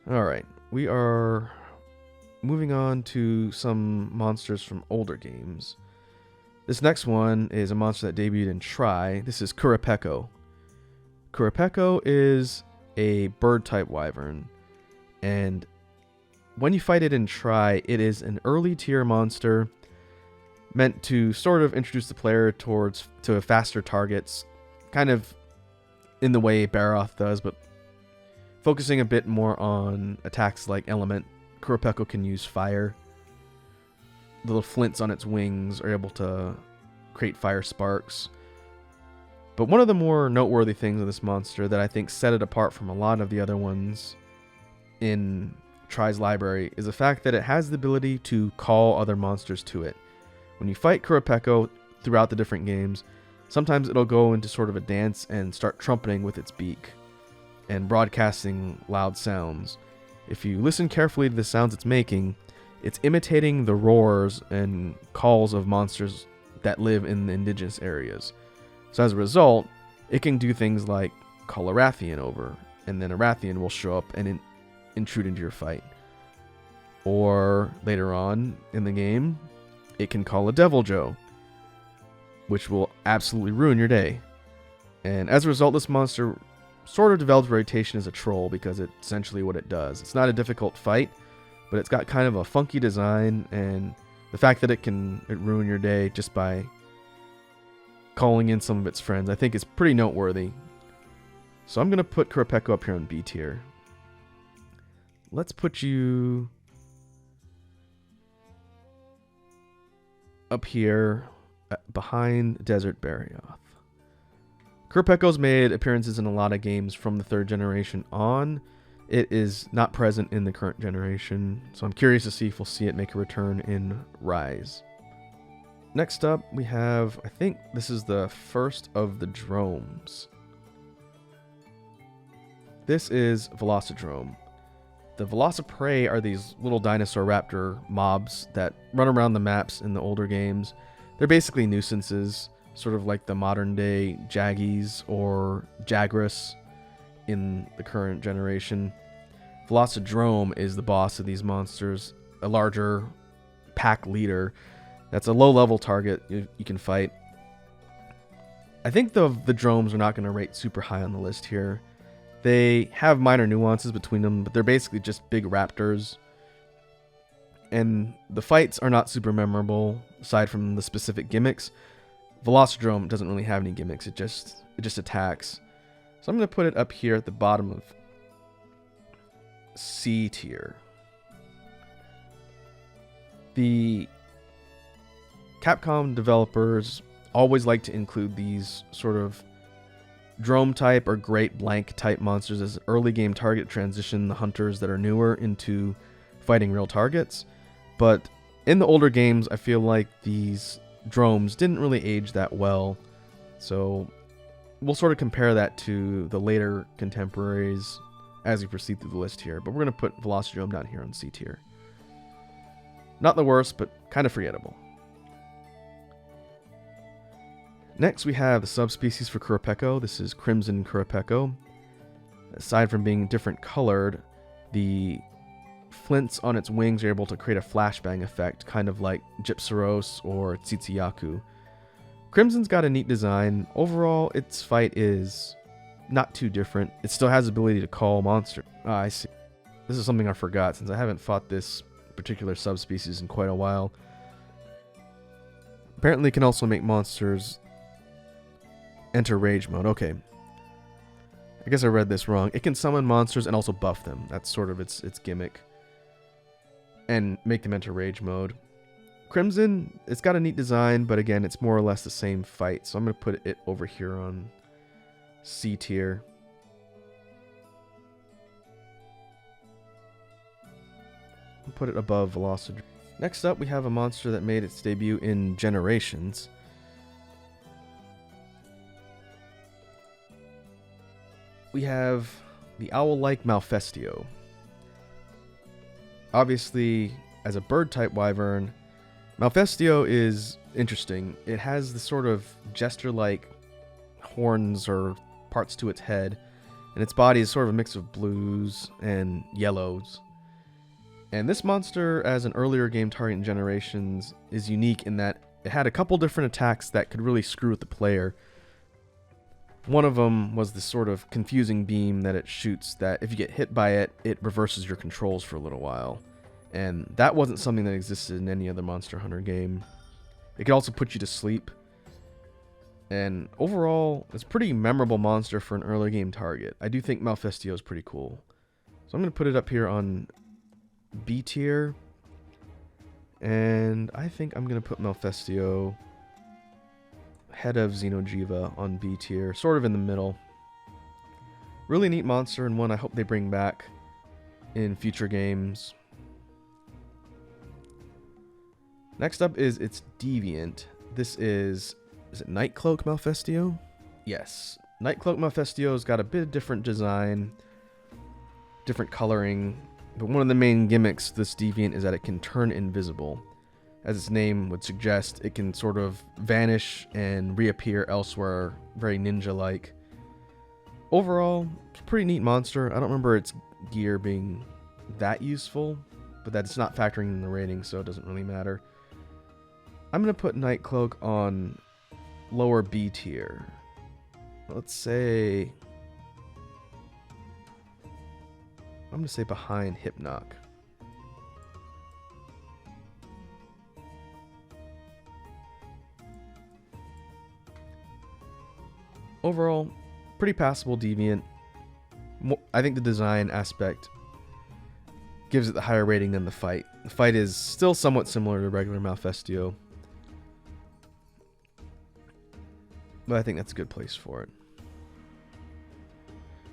Alright, we are moving on to some monsters from older games. This next one is a monster that debuted in Tri. This is Kuropeko. Kuropeko is a bird-type wyvern, and when you fight it in Tri, it is an early tier monster meant to sort of introduce the player to faster targets, kind of in the way Baroth does, but focusing a bit more on attacks like Element. Kuropeko can use fire. The little flints on its wings are able to create fire sparks. But one of the more noteworthy things of this monster that I think set it apart from a lot of the other ones in Tri's library is the fact that it has the ability to call other monsters to it. When you fight Kuropeko throughout the different games, sometimes it'll go into sort of a dance and start trumpeting with its beak and broadcasting loud sounds. If you listen carefully to the sounds it's making, it's imitating the roars and calls of monsters that live in the indigenous areas. So as a result, it can do things like call a Rathian over, and then a Rathian will show up and intrude into your fight. Or later on in the game, it can call a Deviljho, which will absolutely ruin your day. And as a result, this monster sort of developed a reputation as a troll because it's essentially what it does. It's not a difficult fight, but it's got kind of a funky design, and the fact that it ruin your day just by calling in some of its friends, I think is pretty noteworthy. So I'm going to put Kuropeko up here on B tier. Let's put you up here behind Desert Barioth. Kuropeko's made appearances in a lot of games from the 3rd generation on. It is not present in the current generation, so I'm curious to see if we'll see it make a return in Rise. Next up, we have, I think this is the first of the dromes. This is Velocidrome. The Velociprey are these little dinosaur raptor mobs that run around the maps in the older games. They're basically nuisances, sort of like the modern day Jaggies or Jagras in the current generation. Velocidrome is the boss of these monsters, a larger pack leader that's a low level target you can fight. I think the dromes are not going to rate super high on the list here. They have minor nuances between them, but they're basically just big raptors. And the fights are not super memorable, aside from the specific gimmicks. Velocidrome doesn't really have any gimmicks, it just attacks. So I'm going to put it up here at the bottom of C tier. The Capcom developers always like to include these sort of drome type or great blank type monsters as early game target transition the hunters that are newer into fighting real targets. But in the older games, I feel like these dromes didn't really age that well. So we'll sort of compare that to the later contemporaries as we proceed through the list here. But we're going to put Velocidrome down here on C tier. Not the worst, but kind of forgettable. Next, we have the subspecies for Kuropeko. This is Crimson Kuropeko. Aside from being different colored, the flints on its wings are able to create a flashbang effect, kind of like Gypsaros or Tsitsiyaku. Crimson's got a neat design. Overall, its fight is not too different. It still has the ability to call monster. Ah, I see. This is something I forgot since I haven't fought this particular subspecies in quite a while. Apparently, it can also make monsters enter rage mode. Okay. I guess I read this wrong. It can summon monsters and also buff them. That's sort of its gimmick. And make them enter rage mode. Crimson, it's got a neat design, but again, it's more or less the same fight. So I'm going to put it over here on C tier. I'll put it above Velocidrome. Next up, we have a monster that made its debut in Generations. We have the owl-like Malfestio. Obviously, as a bird-type wyvern, Malfestio is interesting. It has the sort of jester-like horns or parts to its head And its body is sort of a mix of blues and yellows. And this monster, as an earlier game target in Generations, is unique in that it had a couple different attacks that could really screw with the player. One of them was this sort of confusing beam that it shoots that if you get hit by it, it reverses your controls for a little while. And that wasn't something that existed in any other Monster Hunter game. It could also put you to sleep. And overall, it's a pretty memorable monster for an early game target. I do think Malfestio is pretty cool. So I'm going to put it up here on B tier. And I think I'm going to put Malfestio ahead of Xeno'jiiva on B tier, sort of in the middle. Really neat monster, and one I hope they bring back in future games. Next up is its deviant. This is it Night Cloak Malfestio? Yes. Night Cloak Malfestio's got a bit different design, different coloring, but one of the main gimmicks of this deviant is that it can turn invisible. As its name would suggest, it can sort of vanish and reappear elsewhere, very ninja-like. Overall, it's a pretty neat monster. I don't remember its gear being that useful, but that's not factoring in the rating, so it doesn't really matter. I'm going to put Night Cloak on lower B tier. Let's say... I'm going to say behind Hypnoc. Overall, pretty passable deviant. I think the design aspect gives it the higher rating than the fight. The fight is still somewhat similar to regular Malfestio, but I think that's a good place for it.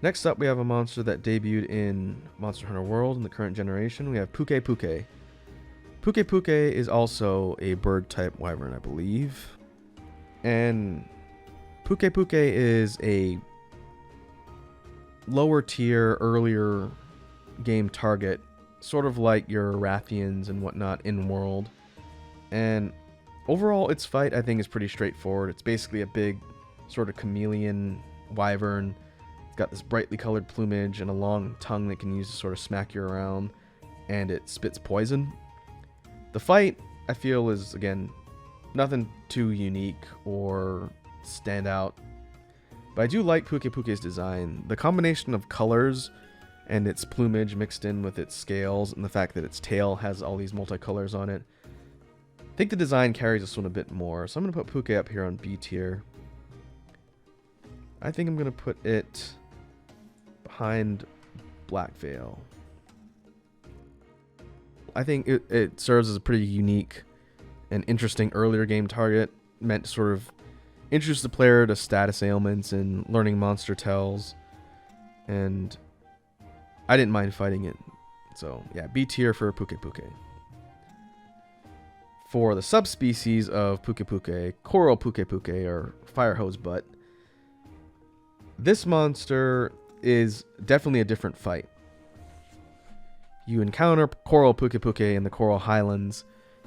Next up, we have a monster that debuted in Monster Hunter World in the current generation. We have Pukapuke. Pukapuke is also a bird-type wyvern, I believe. And Pukapuke is a lower tier, earlier game target, sort of like your Rathians and whatnot in world. And overall, its fight, I think, is pretty straightforward. It's basically a big sort of chameleon wyvern. It's got this brightly colored plumage and a long tongue that can use to sort of smack you around, and it spits poison. The fight, I feel, is, again, nothing too unique or stand out, but I do like Pukapuke's design. The combination of colors and its plumage mixed in with its scales and the fact that its tail has all these multicolors on it, I think the design carries this one a bit more. So I'm going to put Puke up here on B tier. I think I'm going to put it behind Black Veil. I think it serves as a pretty unique and interesting earlier game target, meant to sort of introduce the player to status ailments and learning monster tells, and I didn't mind fighting it. So yeah, B tier for Pukapuke. For the subspecies of Pukapuke, Coral Pukapuke, or Fire Hose Butt, this monster is definitely a different fight. You encounter Coral Pukapuke in the Coral Highlands,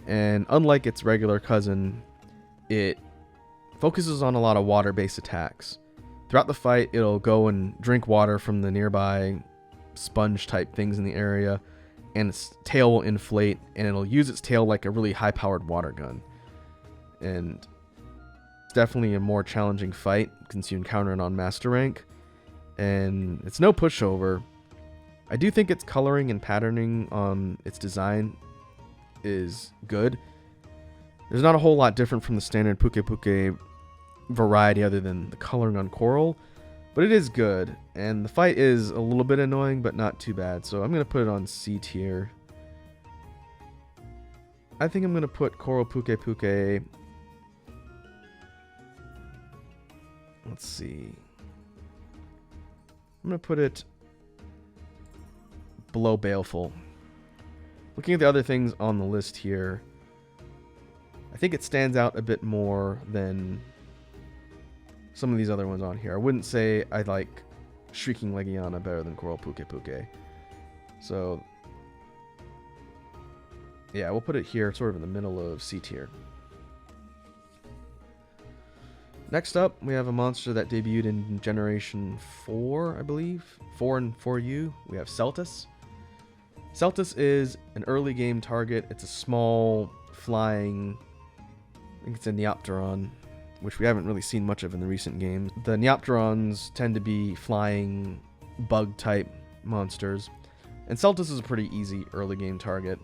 and unlike its regular cousin, it focuses on a lot of water-based attacks. Throughout the fight, it'll go and drink water from the nearby sponge-type things in the area, and its tail will inflate, and it'll use its tail like a really high-powered water gun. And it's definitely a more challenging fight since you encounter it on Master Rank, and it's no pushover. I do think its coloring and patterning on its design is good. There's not a whole lot different from the standard Pukapuke variety other than the coloring on Coral, but it is good, and the fight is a little bit annoying, but not too bad, so I'm going to put it on C tier. I think I'm going to put Coral Pukapuke, let's see, I'm going to put it below Baleful. Looking at the other things on the list here, I think it stands out a bit more than some of these other ones on here. I wouldn't say I like Shrieking Legiana better than Coral Pukapuke. So, yeah, we'll put it here sort of in the middle of C tier. Next up, we have a monster that debuted in Generation 4, I believe. 4 and 4U. We have Celtus. Celtus is an early game target. It's a small, flying, I think it's a Neopteron, which we haven't really seen much of in the recent games. The Neopterons tend to be flying, bug-type monsters. And Celtus is a pretty easy early game target.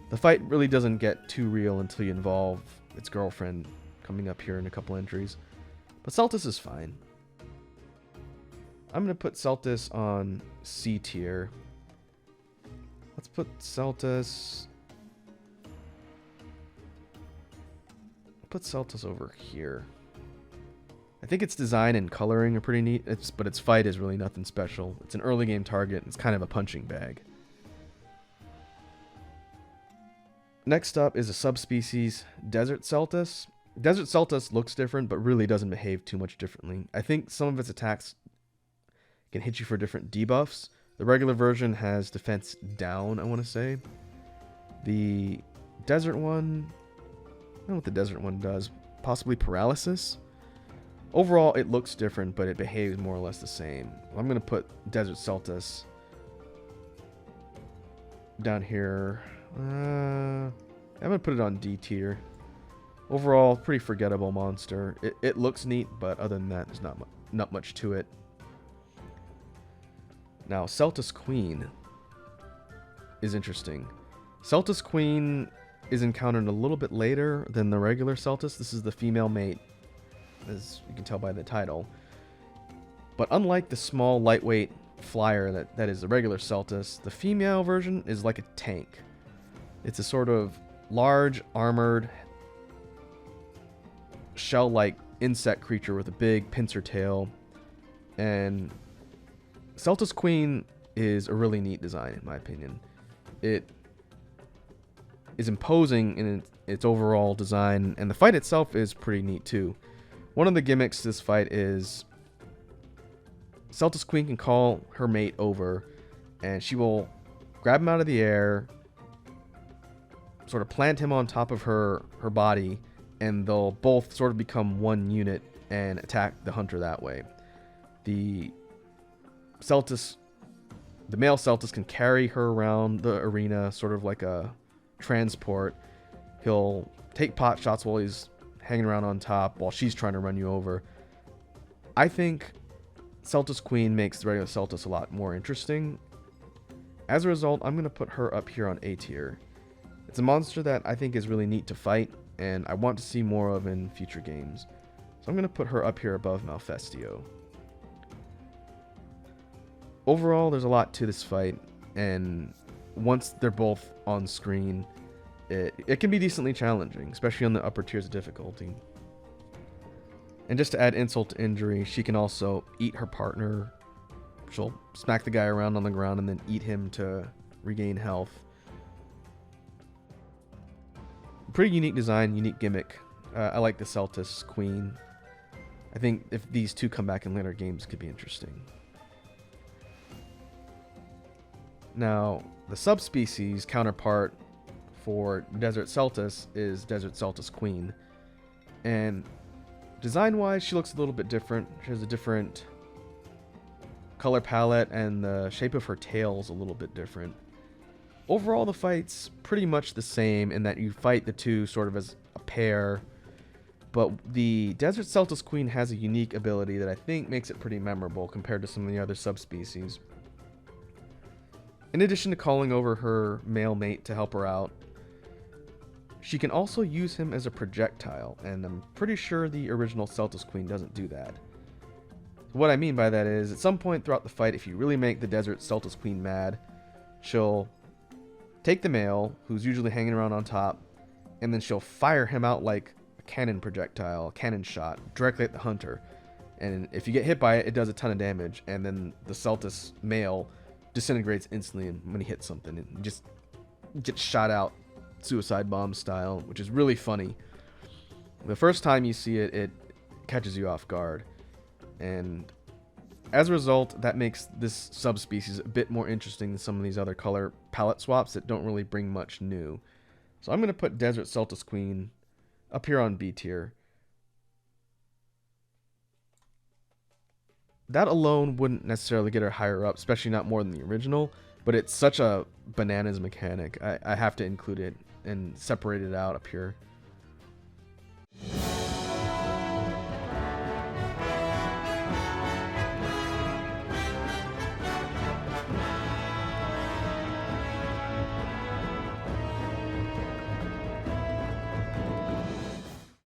The fight really doesn't get too real until you involve its girlfriend coming up here in a couple entries. But Celtus is fine. I'm going to put Celtus on C tier. Let's put Celtus... Put Celtus over here. I think its design and coloring are pretty neat, but its fight is really nothing special. It's an early game target. It's kind of a punching bag. Next up is a subspecies, Desert Celtus. Desert Celtus looks different, but really doesn't behave too much differently. I think some of its attacks can hit you for different debuffs. The regular version has defense down, I want to say. The desert one, I don't know what the desert one does. Possibly paralysis. Overall, it looks different, but it behaves more or less the same. I'm going to put Desert Celtus down here. I'm going to put it on D tier. Overall, pretty forgettable monster. It looks neat, but other than that, there's not much to it. Now, Celtus Queen is interesting. Celtus Queen is encountered a little bit later than the regular Celtus. This is the female mate, as you can tell by the title. But unlike the small, lightweight flyer that is the regular Celtus, the female version is like a tank. It's a sort of large, armored, shell-like insect creature with a big pincer tail. And Celtus Queen is a really neat design, in my opinion. It is imposing in its overall design, and the fight itself is pretty neat too. One of the gimmicks to this fight is Celtus Queen can call her mate over, and she will grab him out of the air, sort of plant him on top of her body, and they'll both sort of become one unit and attack the hunter that way. The male Celtus can carry her around the arena, sort of like a transport. He'll take pot shots while he's hanging around on top while she's trying to run you over. I think Celtus Queen makes the regular Celtus a lot more interesting. As a result, I'm going to put her up here on A tier. It's a monster that I think is really neat to fight, and I want to see more of in future games. So I'm going to put her up here above Malfestio. Overall, there's a lot to this fight, and once they're both on screen, it can be decently challenging, especially on the upper tiers of difficulty. And just to add insult to injury, she can also eat her partner. She'll smack the guy around on the ground and then eat him to regain health. Pretty unique design, unique gimmick. I like the Celtus Queen. I think if these two come back in later games, it could be interesting. Now, the subspecies counterpart for Desert Celtus is Desert Celtus Queen. And design-wise, she looks a little bit different. She has a different color palette, and the shape of her tail is a little bit different. Overall, the fight's pretty much the same in that you fight the two sort of as a pair. But the Desert Celtus Queen has a unique ability that I think makes it pretty memorable compared to some of the other subspecies. In addition to calling over her male mate to help her out, she can also use him as a projectile, and I'm pretty sure the original Celtus Queen doesn't do that. What I mean by that is, at some point throughout the fight, if you really make the Desert Celtus Queen mad, she'll take the male, who's usually hanging around on top, and then she'll fire him out like a cannon projectile, a cannon shot, directly at the hunter. And if you get hit by it, it does a ton of damage, and then the Celtus male disintegrates instantly when he hits something. It just gets shot out suicide bomb style, which is really funny. The first time you see it, it catches you off guard. And as a result, that makes this subspecies a bit more interesting than some of these other color palette swaps that don't really bring much new. So I'm going to put Desert Celtus Queen up here on B tier. that alone wouldn't necessarily get her higher up, especially not more than the original. But it's such a bananas mechanic. I have to include it and separate it out up here.